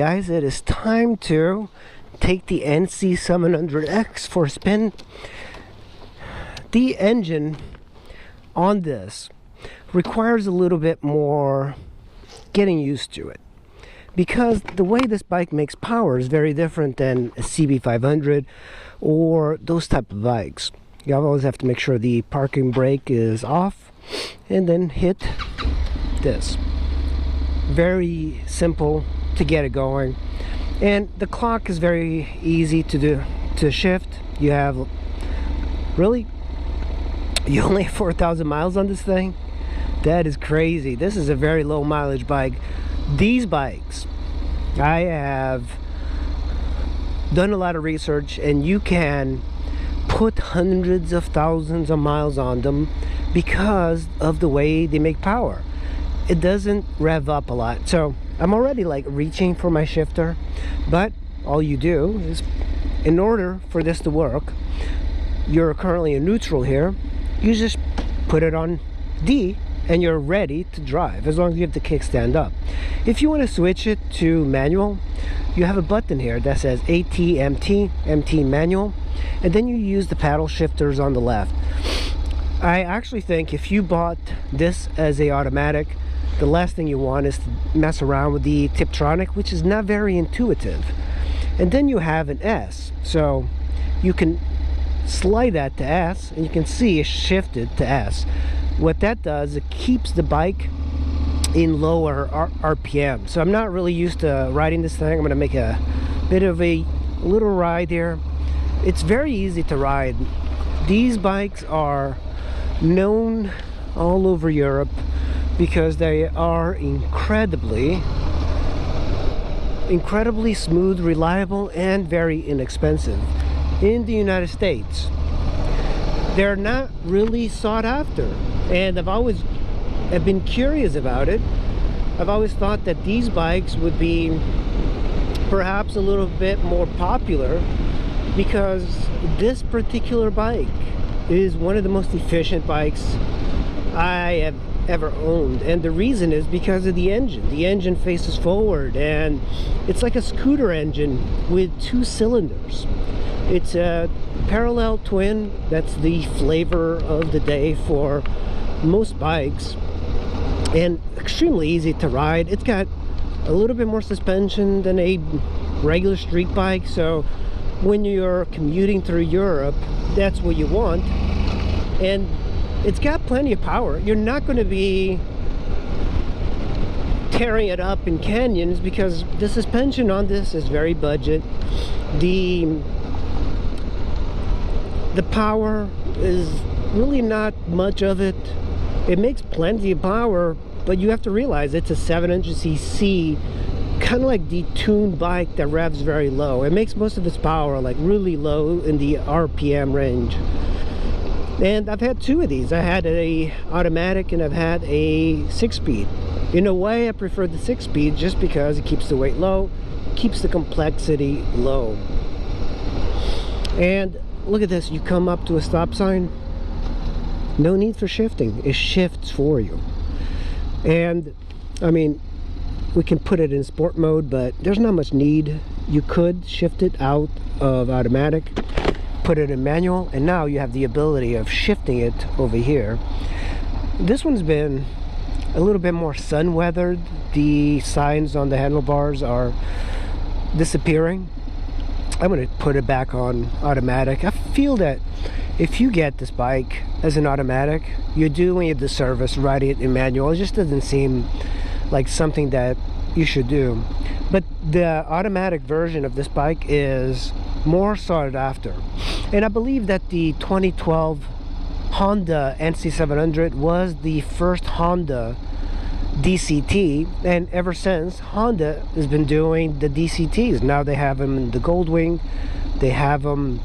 Guys, it is time to take the NC700X for a spin. The engine on this requires a little bit more getting used to it, because the way this bike makes power is very different than a CB500 or those type of bikes. You always have to make sure the parking brake is off and then hit this. Very simple to get it going, and the clock is very easy to shift. You only have 4,000 miles on this thing. That is crazy. This is a very low mileage bike. These bikes, I have done a lot of research, and you can put hundreds of thousands of miles on them because of the way they make power. It doesn't rev up a lot. So I'm already like reaching for my shifter, but all you do is, in order for this to work, you're currently in neutral here, you just put it on D and you're ready to drive, as long as you have the kickstand up. If you want to switch it to manual, you have a button here that says AT/MT, MT manual, and then you use the paddle shifters on the left. I actually think if you bought this as a automatic, the last thing you want is to mess around with the Tiptronic, which is not very intuitive. And then you have an S, so you can slide that to S, and you can see it's shifted to S. What that does, it keeps the bike in lower RPM. So I'm not really used to riding this thing. I'm going to make a bit of a little ride here. It's very easy to ride. These bikes are known all over Europe because they are incredibly smooth, reliable, and very inexpensive. In the United States, they're not really sought after, and I've been curious about it. I've always thought that these bikes would be perhaps a little bit more popular, because this particular bike is one of the most efficient bikes I have ever owned, and the reason is because of the engine. The engine faces forward, and it's like a scooter engine with 2 cylinders. It's a parallel twin. That's the flavor of the day for most bikes, and extremely easy to ride. It's got a little bit more suspension than a regular street bike, so when you're commuting through Europe, that's what you want. And it's got plenty of power. You're not going to be tearing it up in canyons, because the suspension on this is very budget. The power is really not much of it. It makes plenty of power, but you have to realize it's a 700cc, kind of like the tuned bike that revs very low. It makes most of its power like really low in the RPM range. And I've had 2 of these. I had a automatic and I've had a 6-speed. In a way, I prefer the 6-speed just because it keeps the weight low, keeps the complexity low. And look at this, you come up to a stop sign, no need for shifting. It shifts for you. And I mean, we can put it in sport mode, but there's not much need. You could shift it out of automatic, put it in manual, and now you have the ability of shifting it over here. This one's been a little bit more sun weathered. The signs on the handlebars are disappearing. I'm going to put it back on automatic. I feel that if you get this bike as an automatic, you're doing a disservice riding it in manual. It just doesn't seem like something that you should do. But the automatic version of this bike is more sought after, and I believe that the 2012 Honda NC700 was the first Honda DCT, and ever since, Honda has been doing the DCTs. Now they have them in the Goldwing, they have them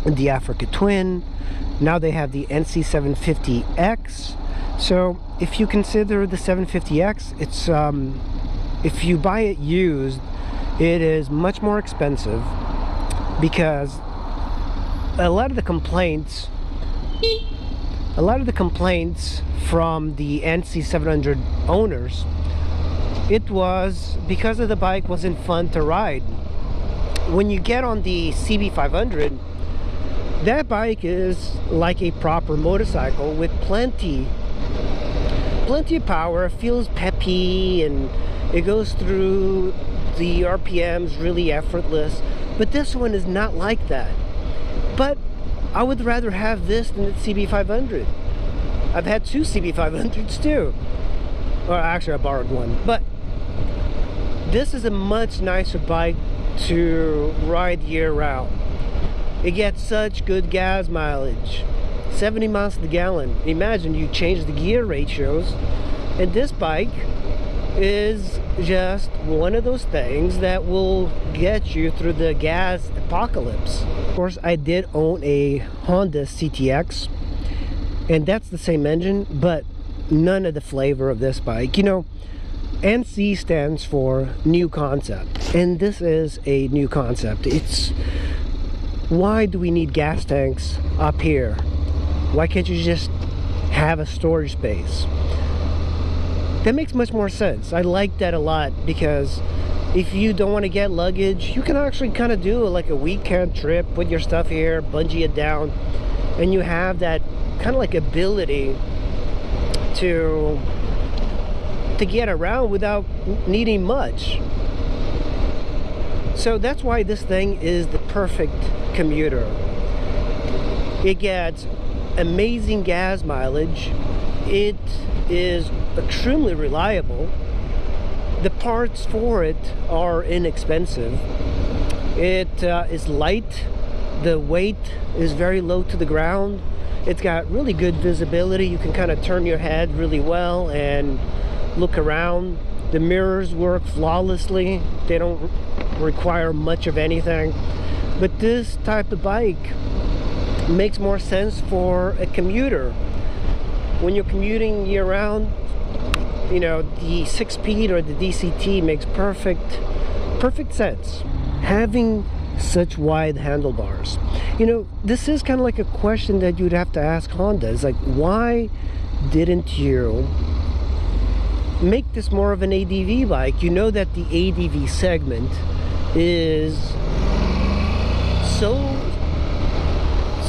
in the Africa Twin, now they have the NC750X. So if you consider the 750X, it's if you buy it used, it is much more expensive, because a lot of the complaints from the NC700 owners it was because of the bike wasn't fun to ride. When you get on the CB500, that bike is like a proper motorcycle with plenty of power. It feels peppy and it goes through the RPMs really effortless. But this one is not like that. But I would rather have this than the CB500. I've had two CB500s too. Well, actually I borrowed one. But this is a much nicer bike to ride year round. It gets such good gas mileage, 70 miles to the gallon. Imagine you change the gear ratios, and this bike is just one of those things that will get you through the gas apocalypse. Of course, I did own a Honda CTX, and that's the same engine, but none of the flavor of this bike. You know, NC stands for new concept, and this is a new concept. It's, why do we need gas tanks up here? Why can't you just have a storage space? That makes much more sense. I like that a lot, because if you don't want to get luggage, you can actually kind of do like a weekend trip, put your stuff here, bungee it down, and you have that kind of like ability to get around without needing much. So that's why this thing is the perfect commuter. It gets amazing gas mileage. It is extremely reliable. The parts for it are inexpensive. It is light. The weight is very low to the ground. It's got really good visibility. You can kind of turn your head really well and look around. The mirrors work flawlessly. They don't require much of anything. But this type of bike makes more sense for a commuter. When you're commuting year round, you know, the 6-speed or the DCT makes perfect sense. Having such wide handlebars. You know, this is kind of like a question that you'd have to ask Honda. It's like, why didn't you make this more of an ADV bike? You know that the ADV segment is so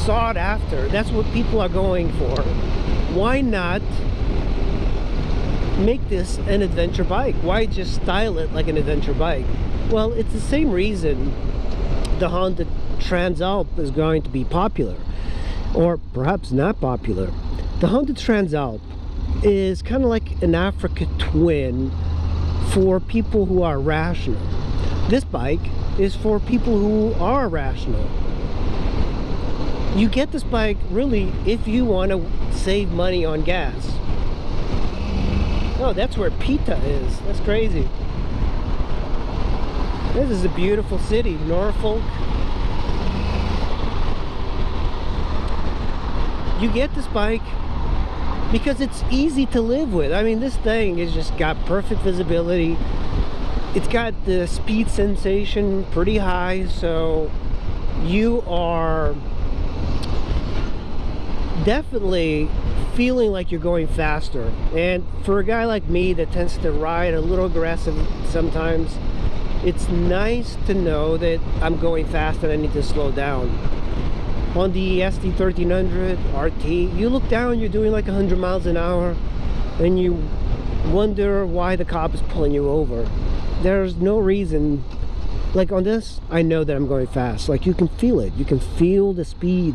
sought after. That's what people are going for. Why not make this an adventure bike? Why just style it like an adventure bike? Well, it's the same reason the Honda Transalp is going to be popular, or perhaps not popular. The Honda Transalp is kind of like an Africa twin for people who are rational. This bike is for people who are rational. You get this bike really if you want to save money on gas. Oh, that's where Pita is. That's crazy. This is a beautiful city, Norfolk. You get this bike because it's easy to live with. I mean, this thing has just got perfect visibility. It's got the speed sensation pretty high, so you are definitely feeling like you're going faster. And for a guy like me that tends to ride a little aggressive sometimes, it's nice to know that I'm going fast and I need to slow down. On the ST1300 RT, you look down, you're doing like 100 miles an hour, and you wonder why the cop is pulling you over. There's no reason. Like on this, I know that I'm going fast. Like, you can feel it. You can feel the speed.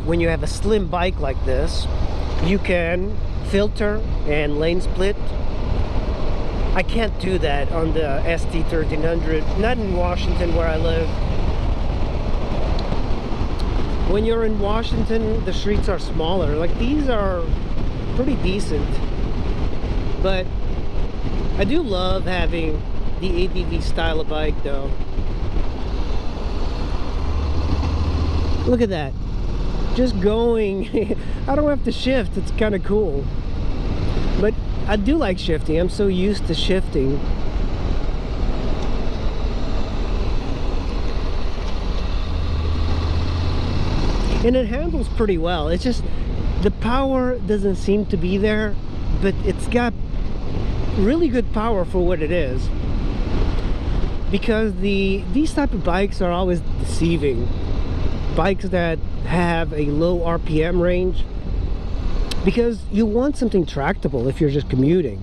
When you have a slim bike like this, you can filter and lane split. I can't do that on the ST1300, not in Washington where I live. When you're in Washington, the streets are smaller. Like, these are pretty decent, but I do love having the ADV style of bike though. Look at that, just going. I don't have to shift. It's kind of cool, but I do like shifting. I'm so used to shifting. And it handles pretty well. It's just the power doesn't seem to be there, but it's got really good power for what it is, because these type of bikes are always deceiving. Bikes that have a low RPM range, because you want something tractable if you're just commuting.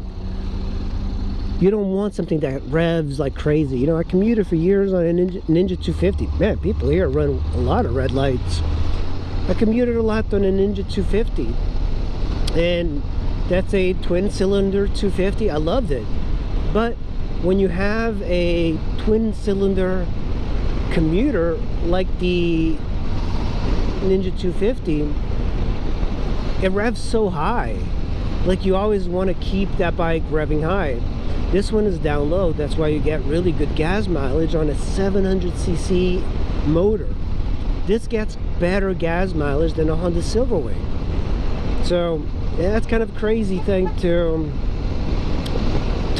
You don't want something that revs like crazy. You know, I commuted for years on a Ninja 250. Man, people here run a lot of red lights. I commuted a lot on a Ninja 250, and that's a twin cylinder 250. I loved it. But when you have a twin cylinder commuter like the Ninja 250, it revs so high. Like, you always want to keep that bike revving high. This one is down low. That's why you get really good gas mileage on a 700cc motor. This gets better gas mileage than a Honda Silverwing. So yeah, that's kind of a crazy thing to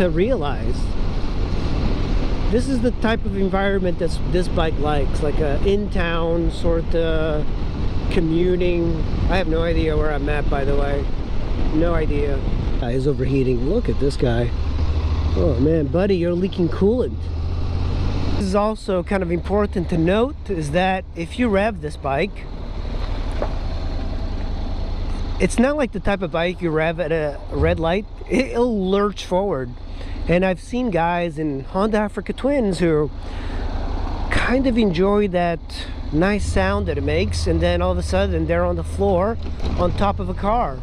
realize. This is the type of environment that this bike likes, like a in-town sort of commuting. I have no idea where I'm at, by the way. No idea. He's overheating. Look at this guy. Oh man, buddy, you're leaking coolant. This is also kind of important to note, is that if you rev this bike, it's not like the type of bike you rev at a red light. It'll lurch forward. And I've seen guys in Honda Africa Twins who kind of enjoy that nice sound that it makes, and then all of a sudden they're on the floor on top of a car.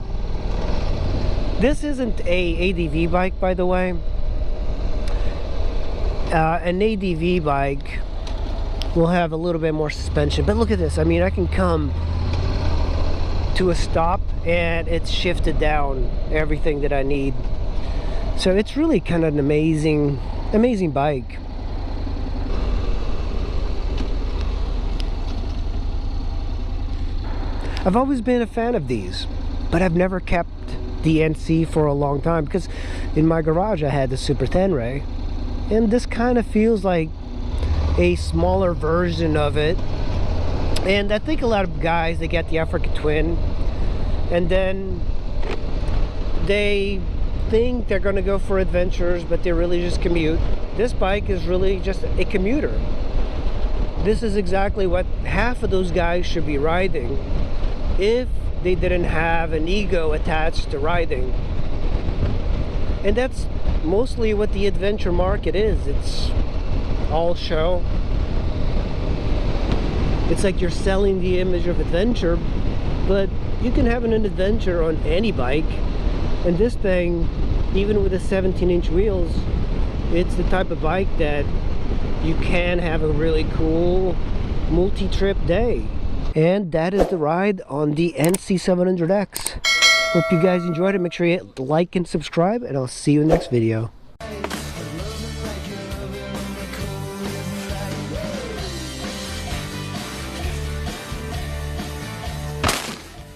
This isn't a ADV bike, by the way. An ADV bike will have a little bit more suspension, but look at this. I mean, I can come to a stop and it's shifted down everything that I need. So it's really kind of an amazing bike. I've always been a fan of these, but I've never kept the NC for a long time, because in my garage I had the Super Tenere, and this kind of feels like a smaller version of it. And I think a lot of guys, they get the Africa Twin and then they think they're going to go for adventures, but they really just commute. This bike is really just a commuter. This is exactly what half of those guys should be riding if they didn't have an ego attached to riding. And that's mostly what the adventure market is. It's all show. It's like you're selling the image of adventure, but you can have an adventure on any bike. And this thing, even with the 17-inch wheels, it's the type of bike that you can have a really cool multi-trip day. And that is the ride on the NC700X. Hope you guys enjoyed it. Make sure you hit like and subscribe, and I'll see you in the next video.